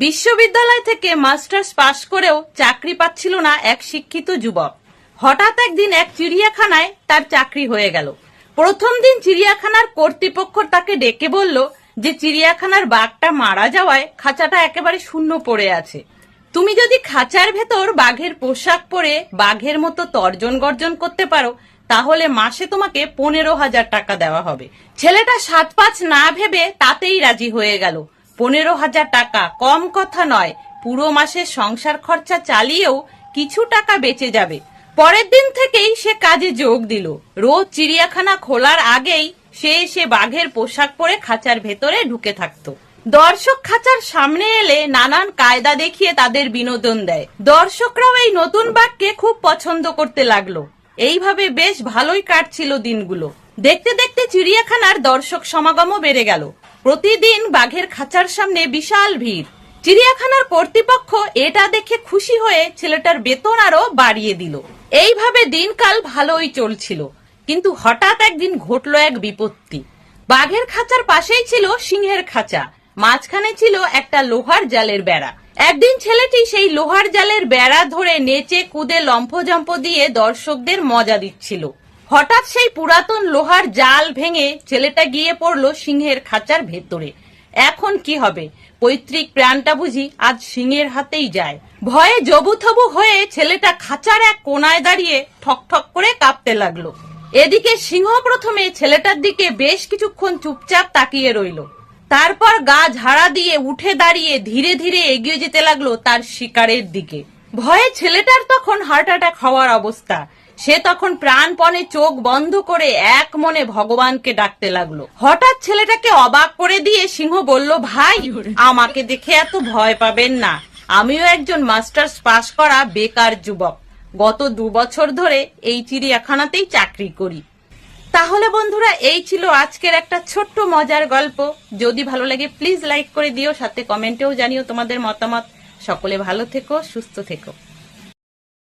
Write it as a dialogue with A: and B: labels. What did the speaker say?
A: বিশ্ববিদ্যালয় থেকে মাস্টার্স পাশ করেও চাকরি পাচ্ছিল না এক শিক্ষিত যুবক। হঠাৎ একদিন এক চিড়িয়াখানায় তার চাকরি হয়ে গেল। প্রথম দিন চিড়িয়াখানার কর্তৃপক্ষ তাকে ডেকে বলল যে চিড়িয়াখানার বাঘটা মারা যাওয়ায় খাঁচাটা একেবারে শূন্য পড়ে আছে। তুমি যদি খাঁচার ভেতর বাঘের পোশাক পরে বাঘের মতো তর্জন গর্জন করতে পারো তাহলে মাসে তোমাকে 15,000 টাকা দেওয়া হবে। ছেলেটা 7-5 না ভেবে তাতেই রাজি হয়ে গেল। 15,000 টাকা কম কথা নয়, পুরো মাসের সংসার খরচা চালিয়েও কিছু টাকা বেঁচে যাবে। পরের দিন থেকেই সে কাজে যোগ দিল। রোজ চিড়িয়াখানা খোলার আগেই সে এসে বাঘের পোশাক পরে খাঁচার ভেতরে ঢুকে থাকতো। দর্শক খাঁচার সামনে এলে নানান কায়দা দেখিয়ে তাদের বিনোদন দেয়। দর্শকরাও এই নতুন বাঘকে খুব পছন্দ করতে লাগলো। এইভাবে বেশ ভালোই কাটছিল দিনগুলো। দেখতে দেখতে চিড়িয়াখানার দর্শক সমাগমও বেড়ে গেল। প্রতিদিন বাঘের খাঁচার সামনে বিশাল ভিড়। চিড়িয়াখানার কর্তৃপক্ষ এটা দেখে খুশি হয়ে ছেলেটার বেতন আরো বাড়িয়ে দিল। এইভাবে দিনকাল ভালোই চলছিল, কিন্তু হঠাৎ একদিন ঘটলো এক বিপত্তি। বাঘের খাঁচার পাশেই ছিল সিংহের খাঁচা, মাঝখানে ছিল একটা লোহার জালের বেড়া। একদিন ছেলেটি সেই লোহার জালের বেড়া ধরে নেচে কুদে লম্ফঝম্প দিয়ে দর্শকদের মজা দিচ্ছিল। হঠাৎ সেই পুরাতন লোহার জাল ভেঙে ছেলেটা গিয়ে পড়লো সিংহের খাঁচার ভেতরে। এখন কি হবে? পৈতৃক প্রাণটা বুঝি আজ সিংহের হাতেই যায়। ভয়ে জবুথবু হয়ে ছেলেটা খাঁচার এক কোনায় দাঁড়িয়ে ঠক ঠক করে কাঁপতে লাগলো। এদিকে সিংহ প্রথমে ছেলেটার দিকে বেশ কিছুক্ষণ চুপচাপ তাকিয়ে রইল। তারপর গা ঝাড়া দিয়ে উঠে দাঁড়িয়ে ধীরে ধীরে এগিয়ে যেতে লাগলো তার শিকারের দিকে। ভয়ে ছেলেটার তখন হার্ট অ্যাটাক হওয়ার অবস্থা। সে তখন প্রাণপণে চোখ বন্ধ করে এক মনে ভগবানকে ডাকতে লাগলো। হঠাৎ ছেলেটাকে অবাক করে দিয়ে সিংহ বলল, ভাই, আমাকে দেখে এত ভয় পাবেন না। আমিও একজন মাস্টার্স পাশ করা বেকার যুবক। গত 2 বছর ধরে এই চিড়িয়াখানাতেই চাকরি করি। তাহলে বন্ধুরা, এই ছিল আজকের একটা ছোট্ট মজার গল্প। যদি ভালো লাগে প্লিজ লাইক করে দিও, সাথে কমেন্টেও জানিও তোমাদের মতামত। সকলে ভালো থেকো, সুস্থ থেকো।